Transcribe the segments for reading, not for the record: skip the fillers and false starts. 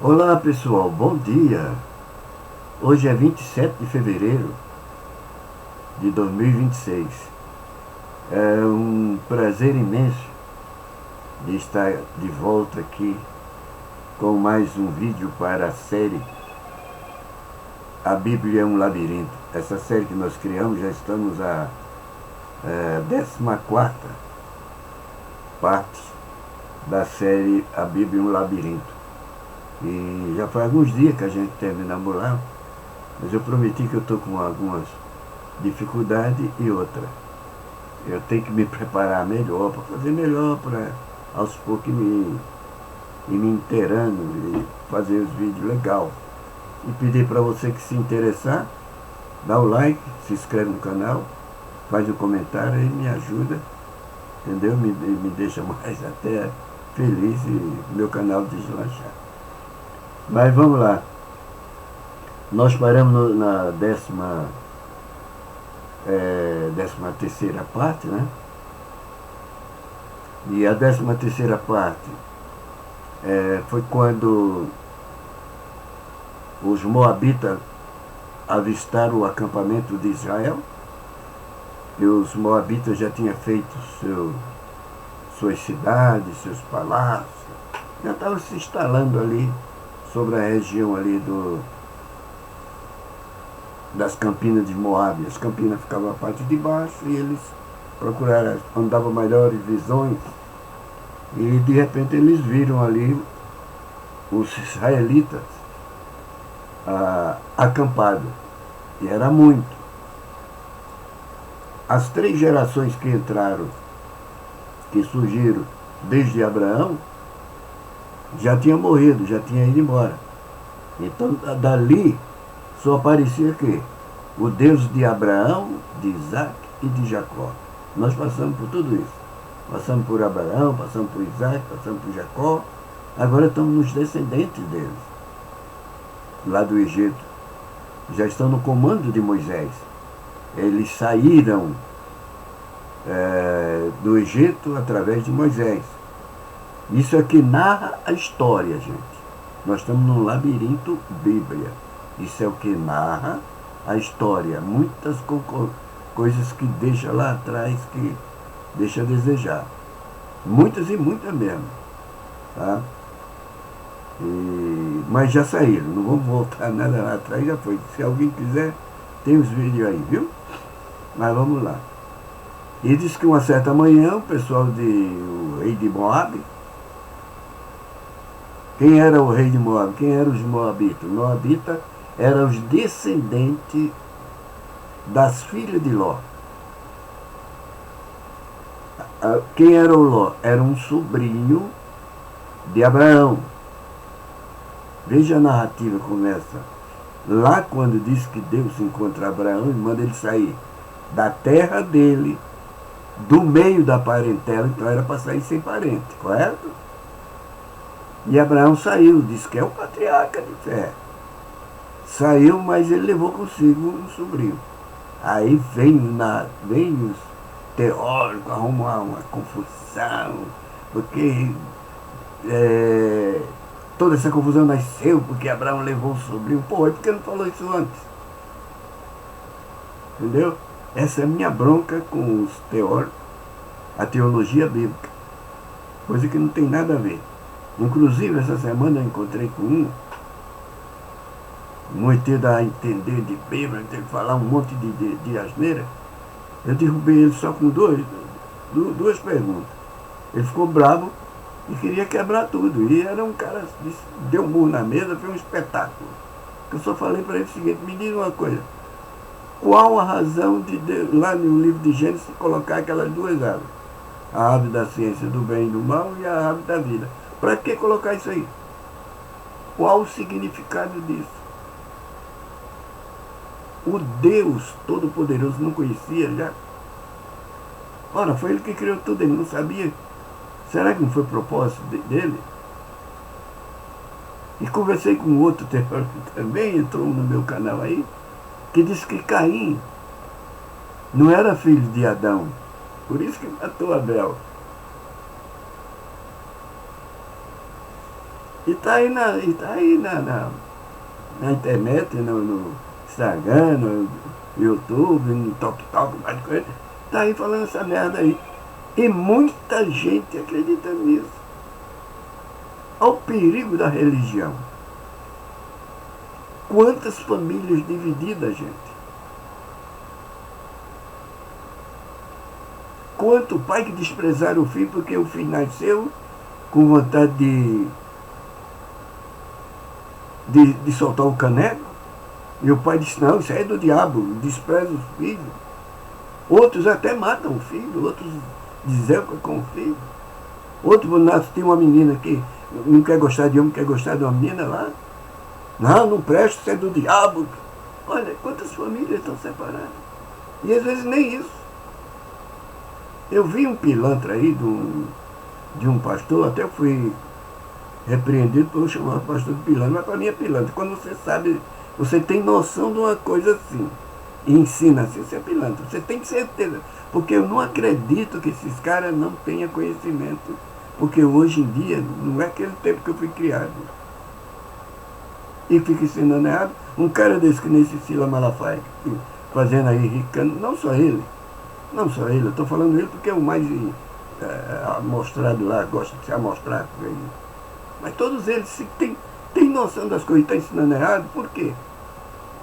Olá pessoal, bom dia! Hoje é 27 de fevereiro de 2026. É um prazer imenso de estar de volta aqui com mais um vídeo para a série A Bíblia é um Labirinto. Essa série que nós criamos, já estamos a 14ª parte da série A Bíblia é um Labirinto. E já faz alguns dias que a gente terminamos lá, mas eu prometi que eu estou com algumas dificuldades e outra. Eu tenho que me preparar melhor, para fazer melhor, para aos poucos ir me inteirando e fazer os vídeos legal. E pedir para você que se interessar, dá o like, se inscreve no canal, faz um comentário e me ajuda, entendeu? Me deixa mais até feliz e meu canal deslanchar. Mas vamos lá. Nós paramos na 13ª parte, né? E a 13ª parte foi quando os moabitas avistaram o acampamento de Israel. E os moabitas já tinham feito suas cidades, seus palácios. Já estavam se instalando ali sobre a região ali das Campinas de Moabe. As Campinas ficavam a parte de baixo e eles procuraram onde dava maiores visões. E de repente eles viram ali os israelitas acampados. E era muito. As 3 gerações que entraram, que surgiram desde Abraão, já tinha morrido, já tinha ido embora. Então, dali, só aparecia que o Deus de Abraão, de Isaac e de Jacó. Nós passamos por tudo isso. Passamos por Abraão, passamos por Isaac, passamos por Jacó. Agora estamos nos descendentes deles, lá do Egito. Já estão no comando de Moisés. Eles saíram do Egito através de Moisés. Isso é que narra a história, gente. Nós estamos num labirinto Bíblia. Isso é o que narra a história. Muitas coisas que deixa lá atrás, que deixa a desejar. Muitas e muitas mesmo. Tá? Mas já saíram. Não vamos voltar nada lá atrás, já foi. Se alguém quiser, tem os vídeos aí, viu? Mas vamos lá. E diz que uma certa manhã, o rei de Moabe. Quem era o rei de Moabe? Quem eram os moabitas? Os moabitas eram os descendentes das filhas de Ló. Quem era o Ló? Era um sobrinho de Abraão. Veja a narrativa, começa lá quando diz que Deus encontra Abraão e manda ele sair da terra dele, do meio da parentela. Então era para sair sem parente, correto? E Abraão saiu, diz que é o patriarca de fé. Saiu, mas ele levou consigo um sobrinho. Aí vem os teóricos arrumar uma confusão, porque toda essa confusão nasceu porque Abraão levou o sobrinho. Pô, por que não falou isso antes? Entendeu? Essa é a minha bronca com os teóricos, a teologia bíblica. Coisa que não tem nada a ver. Inclusive, essa semana eu encontrei com muito dá a entender de Bíblia, tem que falar um monte de asneira. Eu derrubei ele só com duas perguntas. Ele ficou bravo e queria quebrar tudo. E era um cara, deu um murro na mesa, foi um espetáculo. Eu só falei para ele o seguinte: me diga uma coisa, qual a razão de Deus, lá no livro de Gênesis, colocar aquelas 2 árvores? A árvore da ciência do bem e do mal e a árvore da vida. Para que colocar isso aí? Qual o significado disso? O Deus Todo-Poderoso não conhecia já? Ora, foi ele que criou tudo, ele não sabia. Será que não foi propósito dele? E conversei com outro teórico também, entrou no meu canal aí, que disse que Caim não era filho de Adão, por isso que matou Abel. E está aí, na internet, no Instagram, no YouTube, no TikTok, mais coisa. Está aí falando essa merda aí. E muita gente acredita nisso. Ao perigo da religião. Quantas famílias divididas, gente. Quanto pai que desprezaram o filho porque o filho nasceu com vontade de soltar o caneco. E o pai disse, não, isso aí é do diabo, despreza o filho. Outros até matam o filho, outros desencam com o filho. Outro nasce, tem uma menina que não quer gostar de homem, quer gostar de uma menina lá. Não presta, isso é do diabo. Olha, quantas famílias estão separadas. E às vezes nem isso. Eu vi um pilantra aí de um pastor, até fui repreendido por chamar o pastor de pilantra, mas para mim é pilantra. Quando você sabe, você tem noção de uma coisa assim, e ensina assim, você é pilantra. Você tem certeza. Porque eu não acredito que esses caras não tenham conhecimento. Porque hoje em dia, não é aquele tempo que eu fui criado. E fica ensinando errado. Um cara desse que nem Cecília Malafaia, fazendo aí, ricando, não só ele, eu estou falando ele porque é o mais amostrado lá, gosta de se amostrar. Mas todos eles se tem noção das coisas, estão ensinando errado, por quê?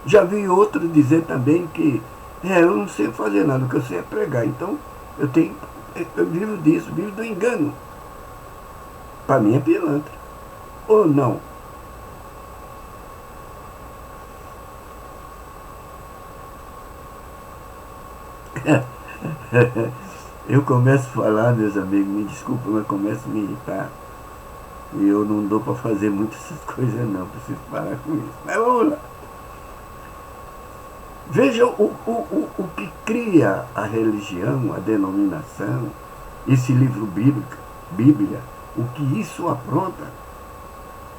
Já vi outro dizer também que eu não sei fazer nada, o que eu sei é pregar, então eu vivo disso, vivo do engano. Para mim é pilantra. Ou não? Eu começo a falar, meus amigos, me desculpa, mas começo a me irritar. E eu não dou para fazer muitas essas coisas não, preciso parar com isso. Mas vamos lá. Veja o que cria a religião, a denominação, esse livro bíblico, Bíblia, o que isso apronta.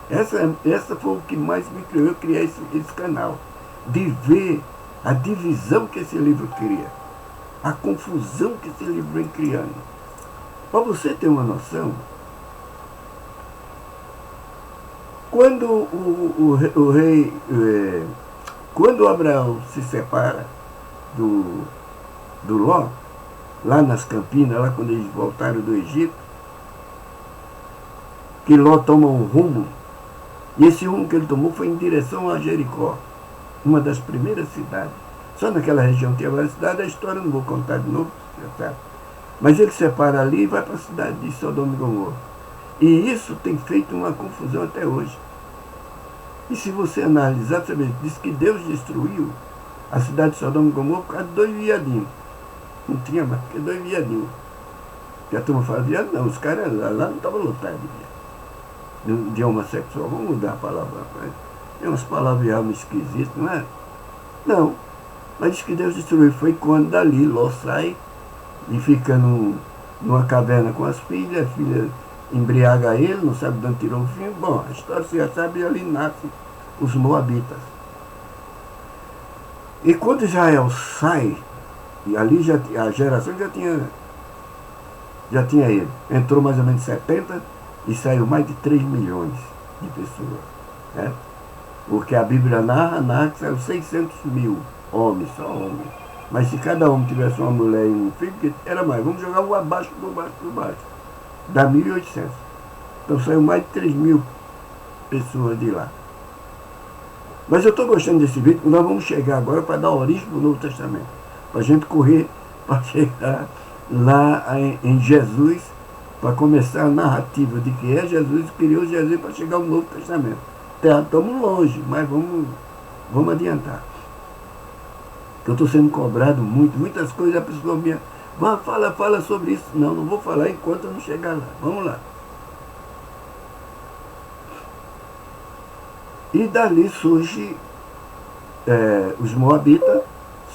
Essa foi o que mais me criou, eu criei esse canal, de ver a divisão que esse livro cria, a confusão que esse livro vem criando. Para você ter uma noção, quando o rei, quando Abraão se separa do Ló, lá nas Campinas, lá quando eles voltaram do Egito, que Ló toma um rumo, e esse rumo que ele tomou foi em direção a Jericó, uma das primeiras cidades. Só naquela região tinha várias cidades, a história não vou contar de novo, certo? Mas ele separa ali e vai para a cidade de Sodoma e Gomorra. E isso tem feito uma confusão até hoje. E se você analisar, você vê, diz que Deus destruiu a cidade de Sodoma e Gomorra por causa de 2 viadinhos. Não tinha mais que 2 viadinhos. E a turma fala, viado não, os caras lá não estavam lotados de homossexual. Vamos mudar a palavra. Tem umas palavras esquisitas, não é? Não. Mas diz que Deus destruiu. Foi quando dali Ló sai e fica numa caverna com as filhas, a filha embriaga ele, não sabe de onde tirou o filho. Bom, a história você já sabe, e ali nascem os Moabitas. E quando Israel sai, e ali a geração já tinha ele. Entrou mais ou menos 70 e saiu mais de 3 milhões de pessoas. Né? Porque a Bíblia narra que saiu 600 mil homens, só homens. Mas se cada homem tivesse uma mulher e um filho, era mais. Vamos jogar um abaixo, por baixo. Dá 1.800. Então saiu mais de 3 mil pessoas de lá. Mas eu estou gostando desse vídeo, nós vamos chegar agora para dar origem para o Novo Testamento. Para a gente correr, para chegar lá em Jesus, para começar a narrativa de que é Jesus, criou Jesus para chegar ao Novo Testamento. Estamos longe, mas vamos adiantar. Eu estou sendo cobrado muitas coisas, a pessoa me fala sobre isso. Não vou falar enquanto eu não chegar lá. Vamos lá. E dali surge os Moabitas,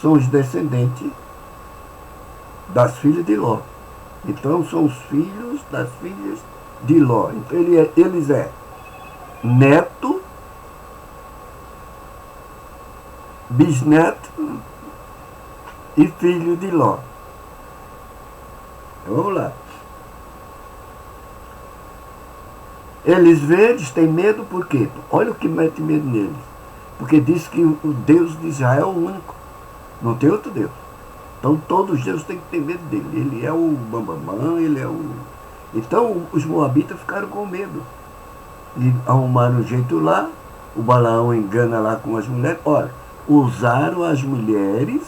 são os descendentes das filhas de Ló. Então são os filhos das filhas de Ló. Então eles neto, bisneto e filho de Ló. Então, vamos lá. Eles veem, eles têm medo por quê? Olha o que mete medo neles. Porque diz que o Deus de Israel é o único. Não tem outro Deus. Então todos os deuses têm que ter medo dele. Ele é o bambambam, ele é o... Então os moabitas ficaram com medo. E arrumaram um jeito lá, o Balaão engana lá com as mulheres. Olha, usaram as mulheres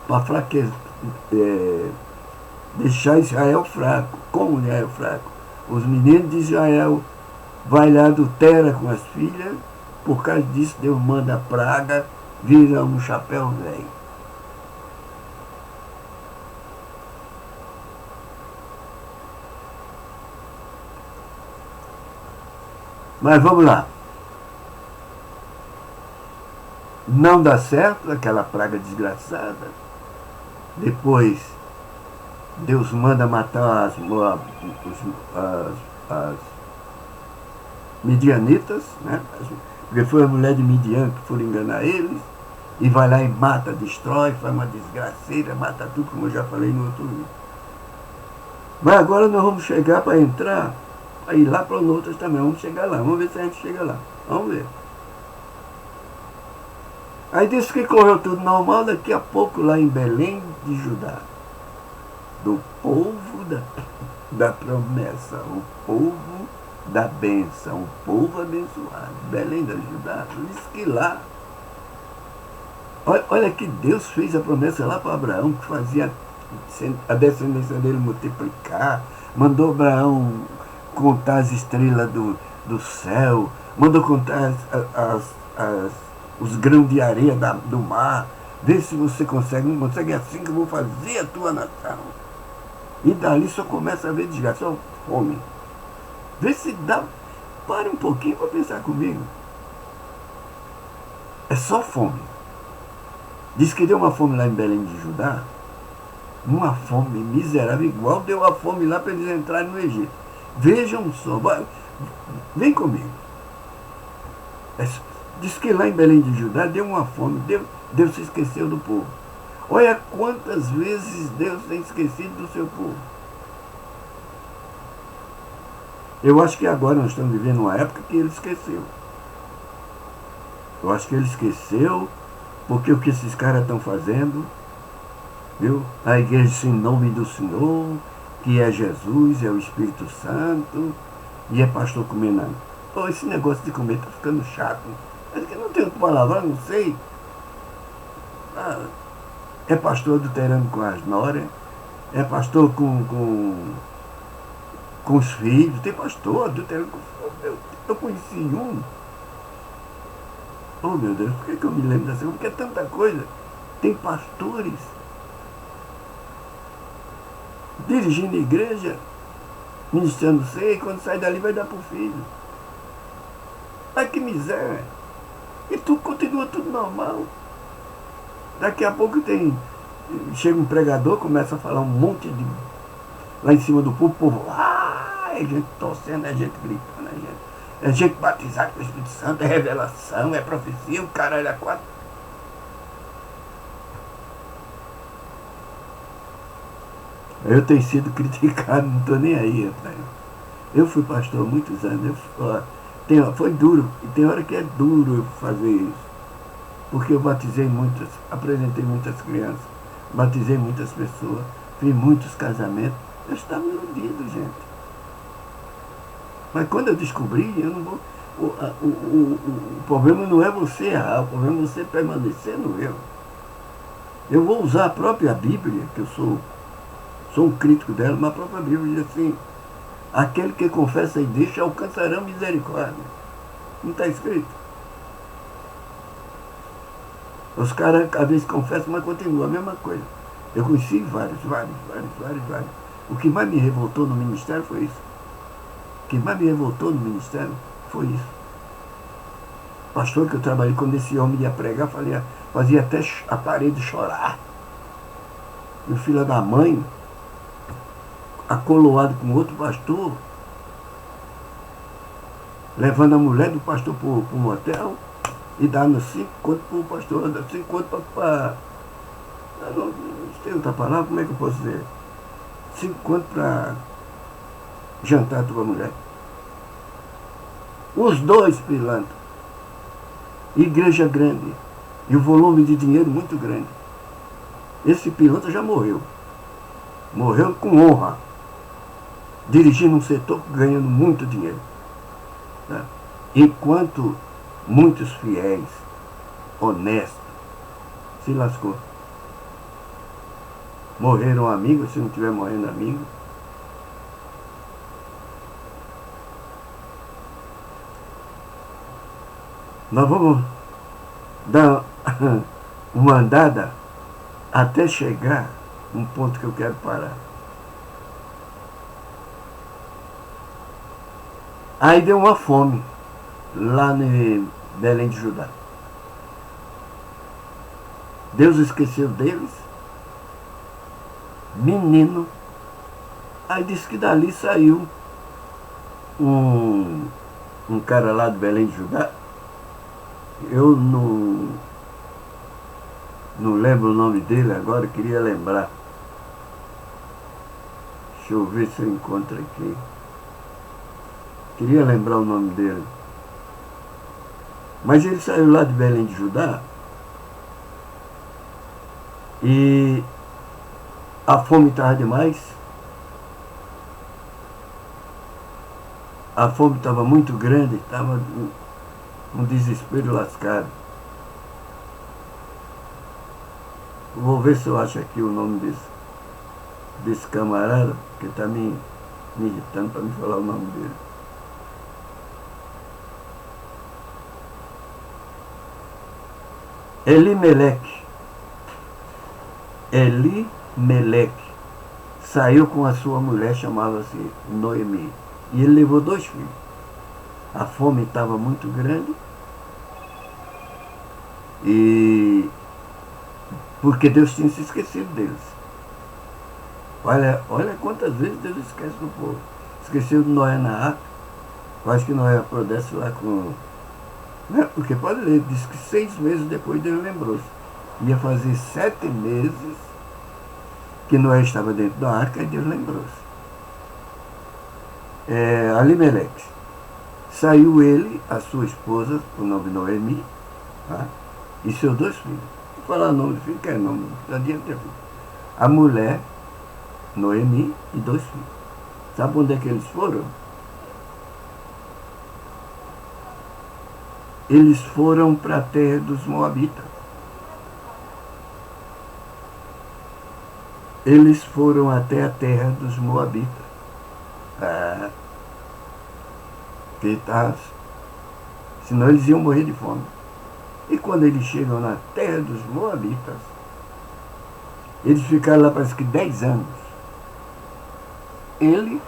para deixar Israel fraco. Como Israel fraco? Os meninos de Israel vai lá, adultera com as filhas, por causa disso Deus manda a praga, vira um chapéu velho. Mas vamos lá. Não dá certo aquela praga desgraçada. Depois, Deus manda matar as midianitas, né? Porque foi a mulher de Midian que foram enganar eles, e vai lá e mata, destrói, faz uma desgraceira, mata tudo, como eu já falei no outro vídeo. Mas agora nós vamos chegar para entrar, para ir lá para o Novo Testamento, vamos chegar lá, vamos ver se a gente chega lá, vamos ver. Aí disse que correu tudo normal, daqui a pouco lá em Belém de Judá, do povo da promessa, o povo da bênção, o povo abençoado, Belém da Judá, diz que lá, olha que Deus fez a promessa lá para Abraão, que fazia a descendência dele multiplicar, mandou Abraão contar as estrelas do céu, mandou contar os grãos de areia do mar, vê se você consegue, não consegue, é assim que eu vou fazer a tua nação. E dali só começa a ver desgraça, só fome. Vê se dá, pare um pouquinho para pensar comigo. É só fome. Diz que deu uma fome lá em Belém de Judá, uma fome miserável, igual deu a fome lá para eles entrarem no Egito. Vejam só, vem comigo. Diz que lá em Belém de Judá deu uma fome, Deus se esqueceu do povo. Olha quantas vezes Deus tem esquecido do seu povo. Eu acho que agora nós estamos vivendo uma época que ele esqueceu. Eu acho que ele esqueceu, porque o que esses caras estão fazendo, viu? A igreja em nome do Senhor, que é Jesus, é o Espírito Santo, e é pastor comendo. Pô, esse negócio de comer está ficando chato. Mas que não tem outra palavra, não sei. É pastor adulterando com as noras, é pastor com os filhos, tem pastor adulterando com os filhos. Eu conheci um. Oh meu Deus, por que eu me lembro dessa? Porque é tanta coisa. Tem pastores dirigindo a igreja, ministrando ceia, e quando sai dali vai dar para o filho. Ai, que miséria. E tudo continua tudo normal. Daqui a pouco chega um pregador, começa a falar um monte de... Lá em cima do povo, é gente torcendo, é gente gritando, é gente batizada com o Espírito Santo, é revelação, é profecia, o caralho é quatro. Eu tenho sido criticado, não estou nem aí, rapaz. Eu fui pastor há muitos anos, foi duro, e tem hora que é duro eu fazer isso. Porque eu batizei muitas, apresentei muitas crianças, batizei muitas pessoas, fiz muitos casamentos. Eu estava iludido, gente. Mas quando eu descobri, eu não vou... O problema não é você errar, o problema é você permanecer no erro. Eu vou usar a própria Bíblia, que eu sou um crítico dela, mas a própria Bíblia diz assim: aquele que confessa e deixa alcançará misericórdia. Não está escrito? Os caras às vezes confessam, mas continua a mesma coisa. Eu conheci vários. O que mais me revoltou no ministério foi isso. O que mais me revoltou no ministério foi isso. Pastor que eu trabalhei, quando esse homem ia pregar, fazia até a parede chorar. E o filho da mãe, acoloado com outro pastor, levando a mulher do pastor para um hotel e dando 5 contos para o pastor, 5 contos para... Não tem outra palavra, como é que eu posso dizer? 5 contos para jantar a tua mulher. Os dois pilantras. Igreja grande. E o volume de dinheiro muito grande. Esse pilantra já morreu. Morreu com honra. Dirigindo um setor ganhando muito dinheiro. Tá? Enquanto muitos fiéis, honestos, se lascou. Morreram amigos, se não estiver morrendo amigo. Nós vamos dar uma andada até chegar num ponto que eu quero parar. Aí deu uma fome lá em Belém de Judá. Deus esqueceu deles. Menino. Aí disse que dali saiu um cara lá de Belém de Judá. Eu não lembro o nome dele agora, eu queria lembrar. Deixa eu ver se eu encontro aqui. Queria lembrar o nome dele. Mas ele saiu lá de Belém de Judá e a fome estava demais. A fome estava muito grande, estava um desespero lascado. Vou ver se eu acho aqui o nome desse camarada, que está me irritando para me falar o nome dele. Elimeleque saiu com a sua mulher, chamava-se Noemi, e ele levou 2 filhos. A fome estava muito grande e porque Deus tinha se esquecido deles. Olha quantas vezes Deus esquece do povo. Esqueceu de Noé na arca. Eu acho que Noé desce lá com... Né? Porque pode ler, diz que 6 meses depois Deus lembrou-se. Ia fazer 7 meses que Noé estava dentro da arca e Deus lembrou-se. Elimeleque. Saiu ele, a sua esposa, o nome Noemi, tá? E seus 2 filhos. Vou falar o nome do filho, que é nome, não adianta ter filho. A mulher, Noemi, e 2 filhos. Sabe onde é que eles foram? Eles foram para a terra dos Moabitas. Eles foram até a terra dos Moabitas. Senão eles iam morrer de fome. E quando eles chegam na terra dos Moabitas, eles ficaram lá parece que 10 anos. Ele,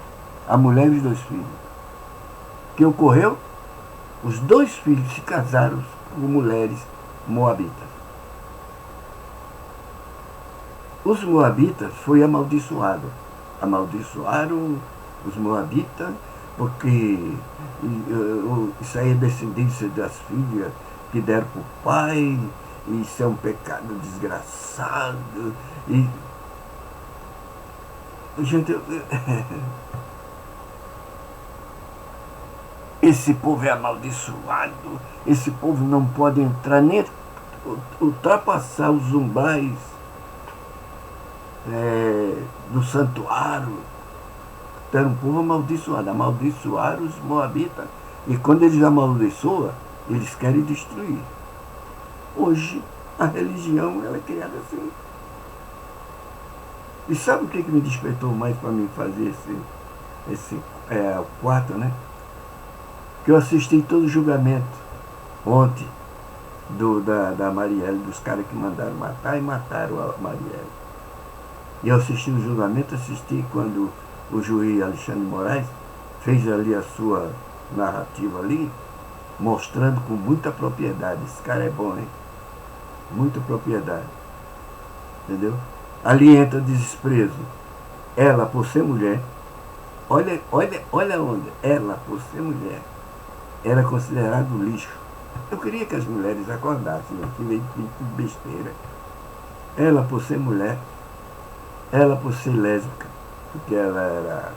a mulher e os 2 filhos. O que ocorreu? Os 2 filhos se casaram com mulheres moabitas. Os moabitas foi amaldiçoado. Amaldiçoaram os moabitas porque isso aí é descendência das filhas que deram para o pai, e isso é um pecado desgraçado. E gente, esse povo é amaldiçoado, esse povo não pode entrar nem ultrapassar os umbrais do santuário. Era um povo amaldiçoado, amaldiçoaram os moabitas. E quando eles amaldiçoam, eles querem destruir. Hoje, a religião ela é criada assim. E sabe o que me despertou mais para mim fazer esse quarto, né? Que eu assisti todo o julgamento ontem da Marielle, dos caras que mandaram matar e mataram a Marielle. E eu assisti o julgamento, assisti quando o juiz Alexandre Moraes fez ali a sua narrativa ali, mostrando com muita propriedade. Esse cara é bom, hein? Muita propriedade. Entendeu? Ali entra desprezo. Ela, por ser mulher, olha onde. Ela, por ser mulher, era considerada lixo. Eu queria que as mulheres acordassem, que meio de besteira. Ela, por ser mulher, ela, por ser lésbica, porque ela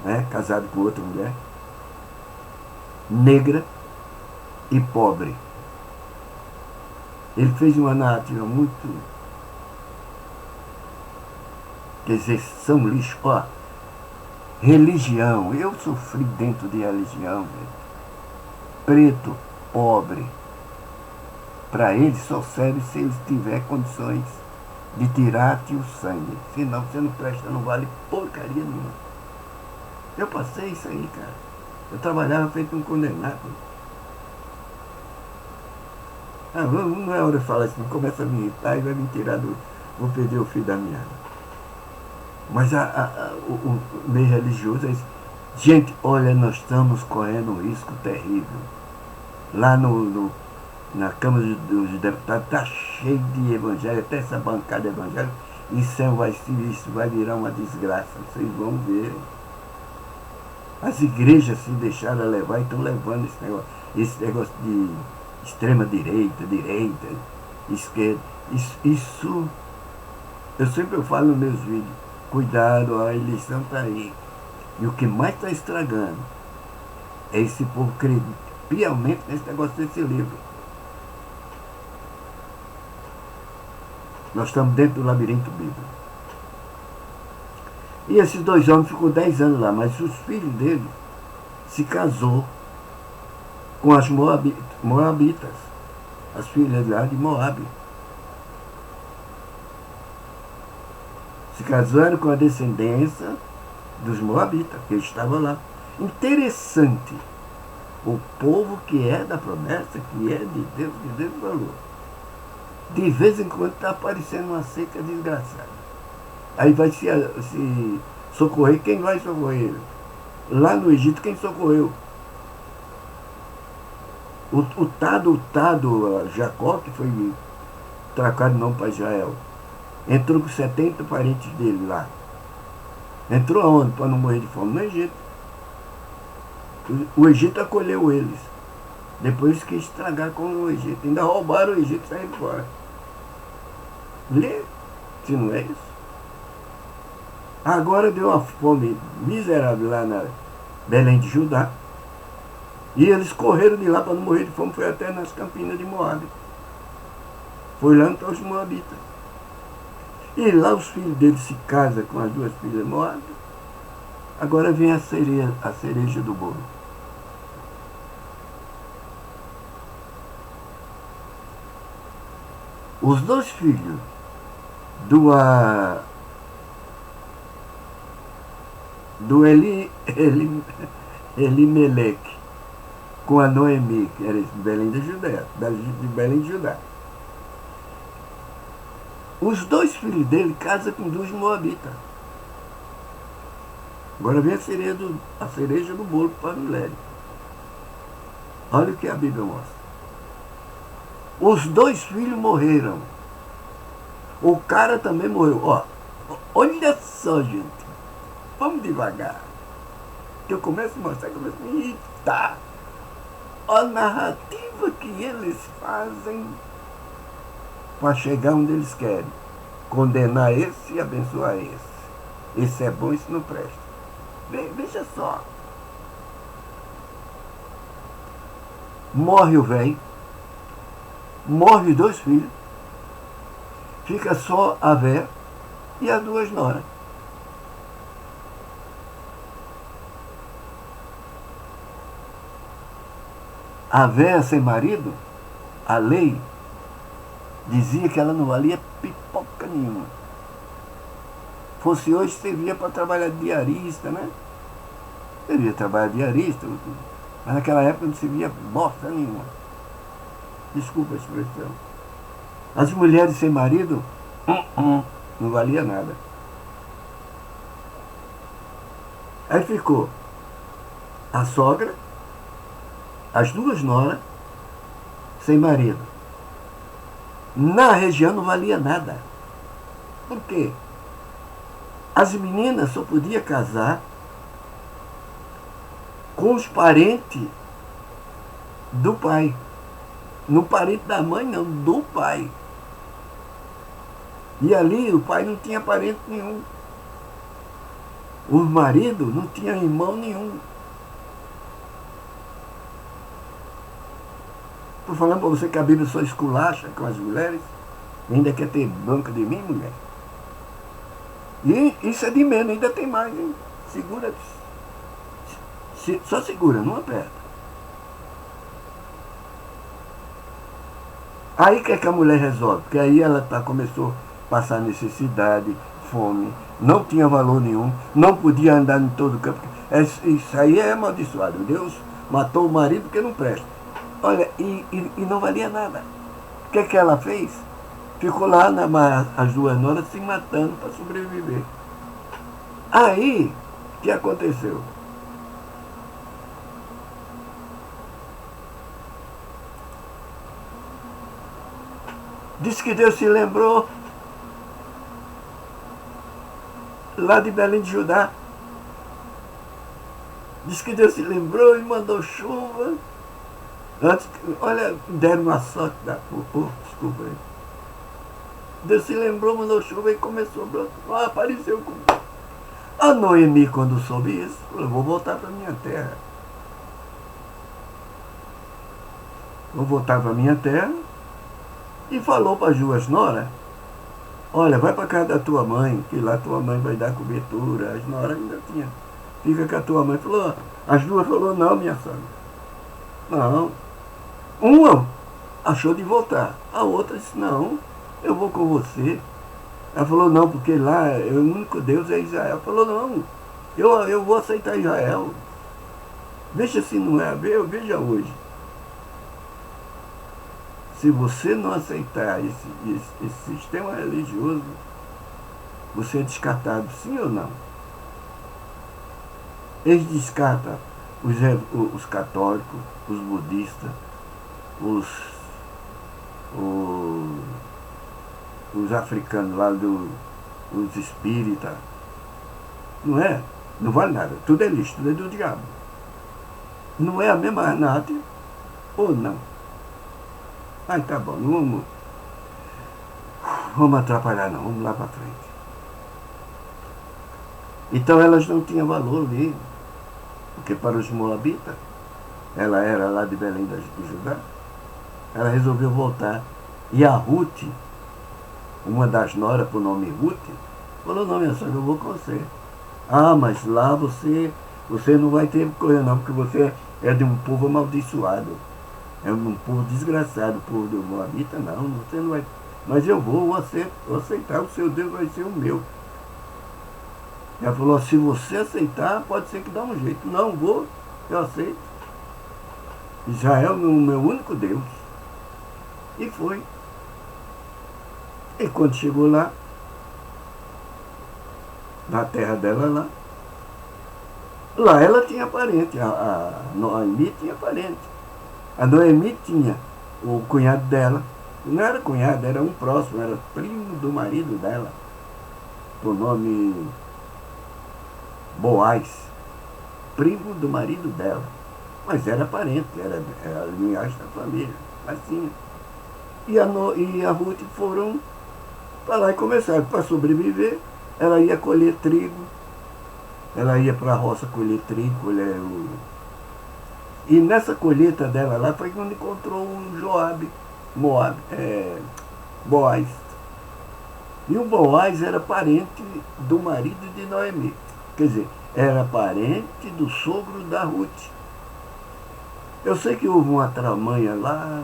era casada com outra mulher, negra e pobre. Ele fez uma narrativa muito... Quer dizer, são lixo. Ó, religião. Eu sofri dentro de religião, velho. Preto, pobre. Para eles só serve se eles tiverem condições de tirar-te o sangue. Senão você não presta, não vale porcaria nenhuma. Eu passei isso aí, cara. Eu trabalhava feito um condenado. Não é hora de falar isso, não começa a me irritar e vai me tirar do... Vou perder o fio da meada. Mas o meio religioso é isso. Gente, olha, nós estamos correndo um risco terrível. Lá na Câmara dos Deputados está cheio de evangélicos, até essa bancada evangélica. Isso vai virar uma desgraça, vocês vão ver. As igrejas se deixaram levar e estão levando esse negócio de extrema direita, esquerda. Isso eu sempre falo nos meus vídeos. Cuidado, a eleição está aí. E o que mais está estragando é esse povo crer piamente nesse negócio desse livro. Nós estamos dentro do labirinto bíblico. E esses dois homens ficou 10 anos lá, mas os filhos dele se casou com as moabitas, as filhas lá de Moabe. Se casaram com a descendência dos moabitas, que estavam lá. Interessante. O povo que é da promessa, que é de Deus, que Deus falou. De vez em quando está aparecendo uma seca desgraçada. Aí vai se socorrer, quem vai socorrer? Lá no Egito, quem socorreu? O Tado Jacó, que foi trocado de nome para Israel, entrou com 70 parentes dele lá. Entrou aonde? Para não morrer de fome? No Egito. O Egito acolheu eles. Depois quis estragar com o Egito. Ainda roubaram o Egito e saíram fora. Lê, se não é isso. Agora deu uma fome miserável lá na Belém de Judá. E eles correram de lá para não morrer de fome. Foi até nas campinas de Moabe. Foi lá então os moabitas. E lá os filhos dele se casam com as duas filhas de Moabe. Agora vem a cereja do bolo. Os dois filhos do Elimeleque com a Noemi, que era de Belém de Judá. Os dois filhos dele casam com duas moabitas. Agora vem a cereja do bolo para a mulher. Olha o que a Bíblia mostra. Os dois filhos morreram. O cara também morreu. Ó, olha só, gente. Vamos devagar. Que eu começo a mostrar, começo a me irritar. A narrativa que eles fazem para chegar onde eles querem. Condenar esse e abençoar esse. Esse é bom, esse não presta. Veja só. Morre o velho. Morre os dois filhos. Fica só a véia e as duas noras. A véia sem marido, a lei dizia que ela não valia pipoca nenhuma. Fosse hoje, servia para trabalhar diarista, né? Devia trabalhar diarista, mas naquela época não servia bosta nenhuma. Desculpa a expressão. As mulheres sem marido, não valia nada. Aí ficou a sogra, as duas noras, sem marido. Na região não valia nada. Por quê? As meninas só podiam casar com os parentes do pai. Não parente da mãe, não, do pai. E ali o pai não tinha parente nenhum. Os maridos não tinham irmão nenhum. Estou falando para você que a Bíblia só esculacha com as mulheres, ainda quer ter banco de mim, mulher. E isso é de menos, ainda tem mais, hein? Segura. Só segura, não aperta. Aí que a mulher resolve, porque aí ela começou a passar necessidade, fome, não tinha valor nenhum, não podia andar em todo o campo. Isso aí é amaldiçoado. Deus matou o marido porque não presta. Olha, e não valia nada. O que ela fez? Ficou lá as duas noras se matando para sobreviver. Aí, o que aconteceu? Diz que Deus se lembrou lá de Belém de Judá. Diz que Deus se lembrou e mandou chuva. Antes, olha, deram uma sorte da desculpa aí. Deus se lembrou, mandou chuva e começou a brotar. Apareceu com. A Noemi, quando soube isso, falou: vou voltar para minha terra. Vou voltar para minha terra. E falou para as duas noras: olha, vai para casa da tua mãe, que lá tua mãe vai dar cobertura. As noras ainda tinham. Fica com a tua mãe. Falou, as duas falou: não, minha sogra. Não. Uma achou de voltar. A outra disse: não, eu vou com você. Ela falou: não, porque lá o único Deus é Israel. Ela falou: não, eu vou aceitar Israel. Veja se não é. Veja hoje. Se você não aceitar esse sistema religioso, você é descartado, sim ou não? Eles descartam os católicos, os budistas, os africanos lá, os espíritas. Não é? Não vale nada. Tudo é lixo, tudo é do diabo. Não é a mesma Renata ou não? Ai, tá bom, não vamos atrapalhar não, vamos lá para frente. Então elas não tinham valor ali, porque para os moabitas, ela era lá de Belém de Judá, ela resolveu voltar. E a Ruth, uma das noras por nome Ruth, falou: não, minha sogra, eu vou com você. Ah, mas lá você não vai ter coisa não, porque você é de um povo amaldiçoado. É um povo desgraçado, o povo do Moabita, não, você não vai. Mas eu vou aceitar, o seu Deus vai ser o meu. Ela falou: se você aceitar, pode ser que dá um jeito. Não vou, eu aceito. Israel é o meu único Deus. E foi. E quando chegou lá, na terra dela lá ela tinha parente, a Noemi tinha parente. A Noemi tinha o cunhado dela, não era cunhado, era um próximo, era primo do marido dela, por nome Boaz, primo do marido dela, mas era parente, era a linhagem da família, assim. E a Ruth foram para lá e começaram, para sobreviver, ela ia colher trigo, ela ia para a roça colher trigo, E nessa colheita dela lá foi quando encontrou o Boaz. E o Boaz era parente do marido de Noemi. Quer dizer, era parente do sogro da Ruth. Eu sei que houve uma tramanha lá,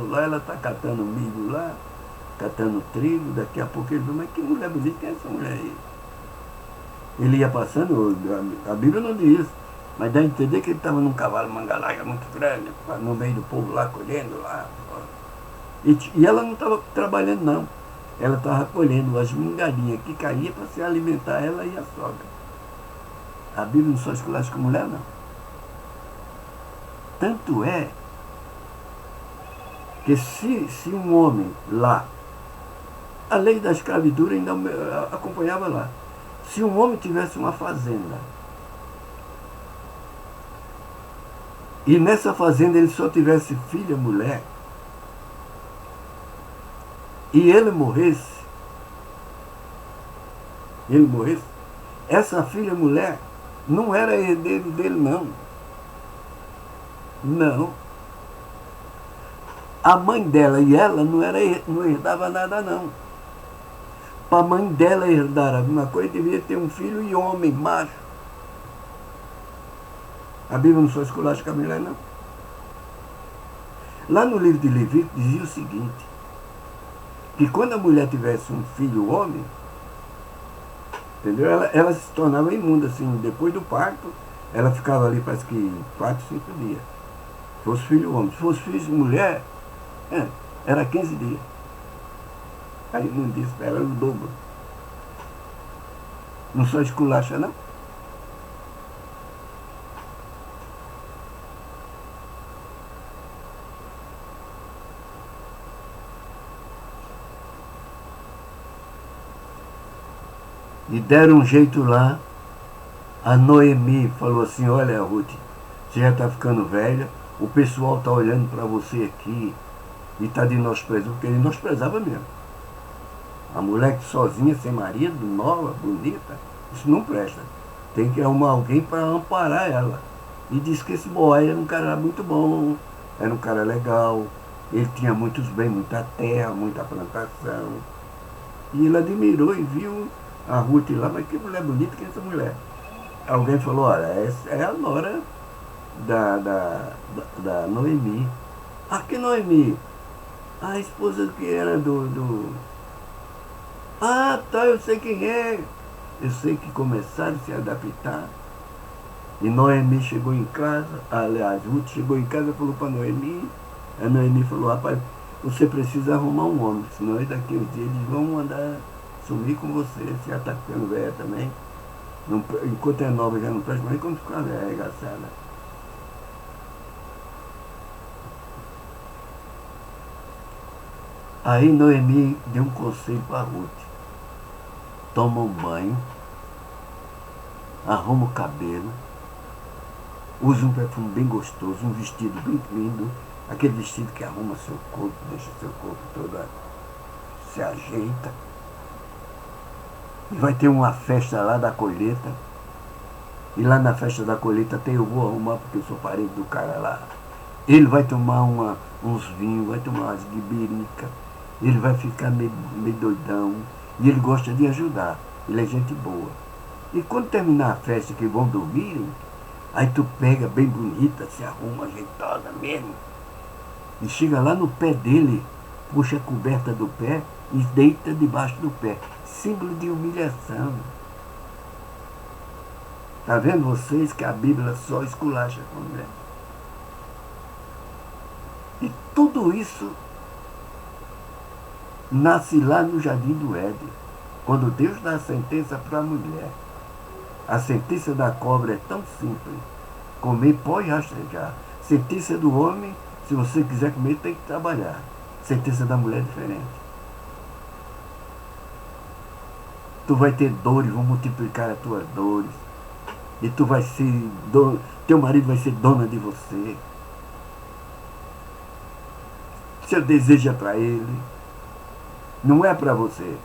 lá ela está catando milho lá, catando trigo, daqui a pouco ele falou: mas que mulher bonita, quem é essa mulher aí? Ele ia passando, a Bíblia não diz, mas dá a entender que ele estava num cavalo mangalaia muito grande, no meio do povo lá, colhendo lá. E ela não estava trabalhando não, ela estava colhendo as mingadinhas que caíam para se alimentar, ela e a sogra. A Bíblia não só esculacha com mulher não. Tanto é que se um homem lá, a lei da escravatura ainda acompanhava lá, se um homem tivesse uma fazenda, e nessa fazenda ele só tivesse filha, mulher, e ele morresse, essa filha, mulher, não era herdeiro dele, não. Não. A mãe dela e ela não herdava nada, não. Para a mãe dela herdar alguma coisa, devia ter um filho e homem, macho. A Bíblia não só esculacha com a mulher, não. Lá no livro de Levítico dizia o seguinte, que quando a mulher tivesse um filho homem, entendeu? Ela se tornava imunda, assim, depois do parto, ela ficava ali, parece que 4, 5 dias. Se fosse filho homem. Se fosse filho mulher, era 15 dias. A imundícia era o dobro. Não só esculacha, não. E deram um jeito lá. A Noemi falou assim, olha, Ruth, você já está ficando velha, o pessoal está olhando para você aqui e está menosprezando, porque ele menosprezava mesmo. A mulher que sozinha, sem marido, nova, bonita, isso não presta. Tem que arrumar alguém para amparar ela. E disse que esse boy era um cara muito bom, era um cara legal, ele tinha muitos bens, muita terra, muita plantação. E ele admirou e viu a Ruth lá, mas que mulher bonita que é essa mulher. Alguém falou, olha, essa é a nora da Noemi. Ah, que Noemi? A esposa que era do... Ah, tá, eu sei quem é. Eu sei que começaram a se adaptar. E Noemi chegou em casa, aliás, Ruth chegou em casa e falou para Noemi. A Noemi falou, rapaz, você precisa arrumar um homem, senão daqui uns dias eles vão mandar sumir com você. Você já está ficando velha também. Não, enquanto é nova já não presta, mas quando ficar velha, é engraçada. Aí Noemi deu um conselho para Ruth. Toma um banho, arruma o cabelo, usa um perfume bem gostoso, um vestido bem lindo, aquele vestido que arruma seu corpo, deixa seu corpo todo, se ajeita. E vai ter uma festa lá da colheita. E lá na festa da colheita eu vou arrumar, porque eu sou parente do cara lá. Ele vai tomar uns vinhos, vai tomar umas guibiricas. Ele vai ficar meio doidão. E ele gosta de ajudar. Ele é gente boa. E quando terminar a festa, que vão dormirem, aí tu pega bem bonita, se arruma ajeitosa mesmo. E chega lá no pé dele, puxa a coberta do pé e deita debaixo do pé. Símbolo de humilhação. Está vendo vocês que a Bíblia só esculacha com a mulher? E tudo isso nasce lá no Jardim do Éden, quando Deus dá a sentença para a mulher. A sentença da cobra é tão simples: comer pó e rastejar. Sentença do homem, se você quiser comer, tem que trabalhar. Sentença da mulher é diferente. Tu vai ter dores, vão multiplicar as tuas dores. E tu vai ser teu marido vai ser dona de você. Seu desejo é para ele, não é para você.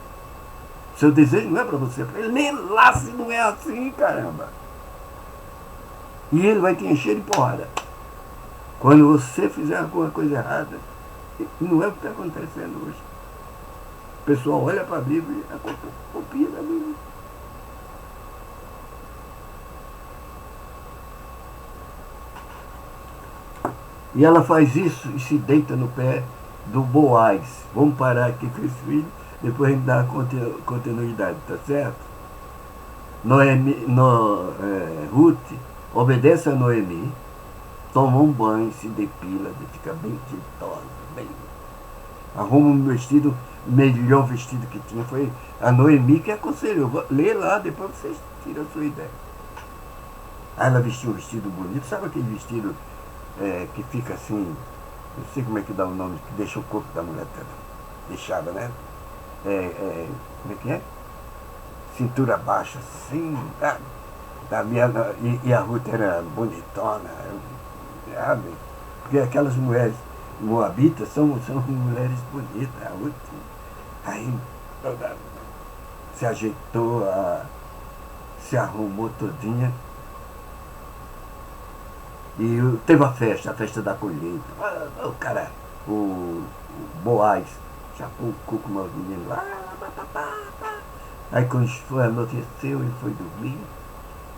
Seu desejo não é para você, é para ele. Nem lá se não é assim, caramba. E ele vai te encher de porrada. Quando você fizer alguma coisa errada, não é o que está acontecendo hoje. O pessoal olha para a Bíblia e copia da Bíblia. E ela faz isso e se deita no pé do Boaz. Vamos parar aqui com esse vídeo, depois a gente dá continuidade, tá certo? Ruth obedece a Noemi, toma um banho, se depila, fica bem jeitosa, bem. Arruma um vestido, melhor vestido que tinha. Foi a Noemi que aconselhou. Lê lá, depois vocês tiram a sua ideia. Aí ela vestiu um vestido bonito, sabe aquele vestido que fica assim, não sei como é que dá o nome, que deixa o corpo da mulher deixada, né? Como é que é? Cintura baixa, assim, sabe? E a Ruth era bonitona, sabe? Porque aquelas mulheres moabitas são mulheres bonitas. A Ruth, aí toda, se ajeitou, se arrumou todinha. E teve a festa da colheita. o Boaz chapou o cu com os meninos lá. Aí quando foi anoiteceu, ele foi dormir.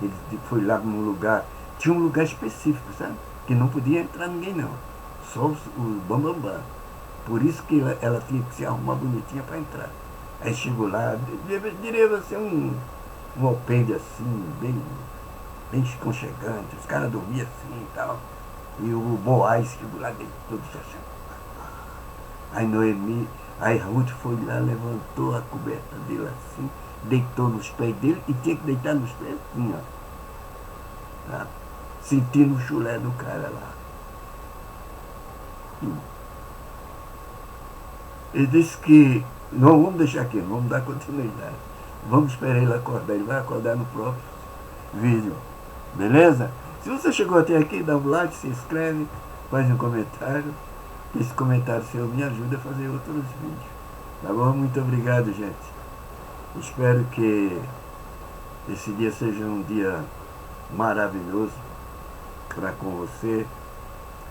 Ele foi lá num lugar, tinha um lugar específico, sabe? Que não podia entrar ninguém não. Só os bambambam. Por isso que ela tinha que se arrumar bonitinha para entrar. Aí chegou lá, deveria ser um alpendre assim, bem aconchegante. Os caras dormiam assim e tal. E o Boaz chegou lá dentro, todo fechado. Aí Noemi, aí Ruth foi lá, levantou a coberta dele assim, deitou nos pés dele e tinha que deitar nos pés assim, ó. Tá? Sentindo o chulé do cara lá. Ele disse que não vamos deixar aqui, não vamos dar continuidade. Vamos esperar ele acordar, ele vai acordar no próprio vídeo. Beleza? Se você chegou até aqui, dá um like, se inscreve, faz um comentário. Esse comentário seu me ajuda a fazer outros vídeos. Tá bom? Muito obrigado, gente. Espero que esse dia seja um dia maravilhoso para com você,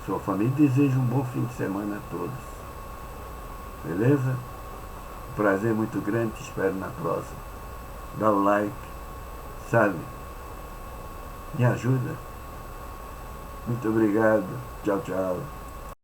sua família. Desejo um bom fim de semana a todos. Beleza? Prazer muito grande, te espero na próxima. Dá o like, sabe? Me ajuda. Muito obrigado. Tchau, tchau.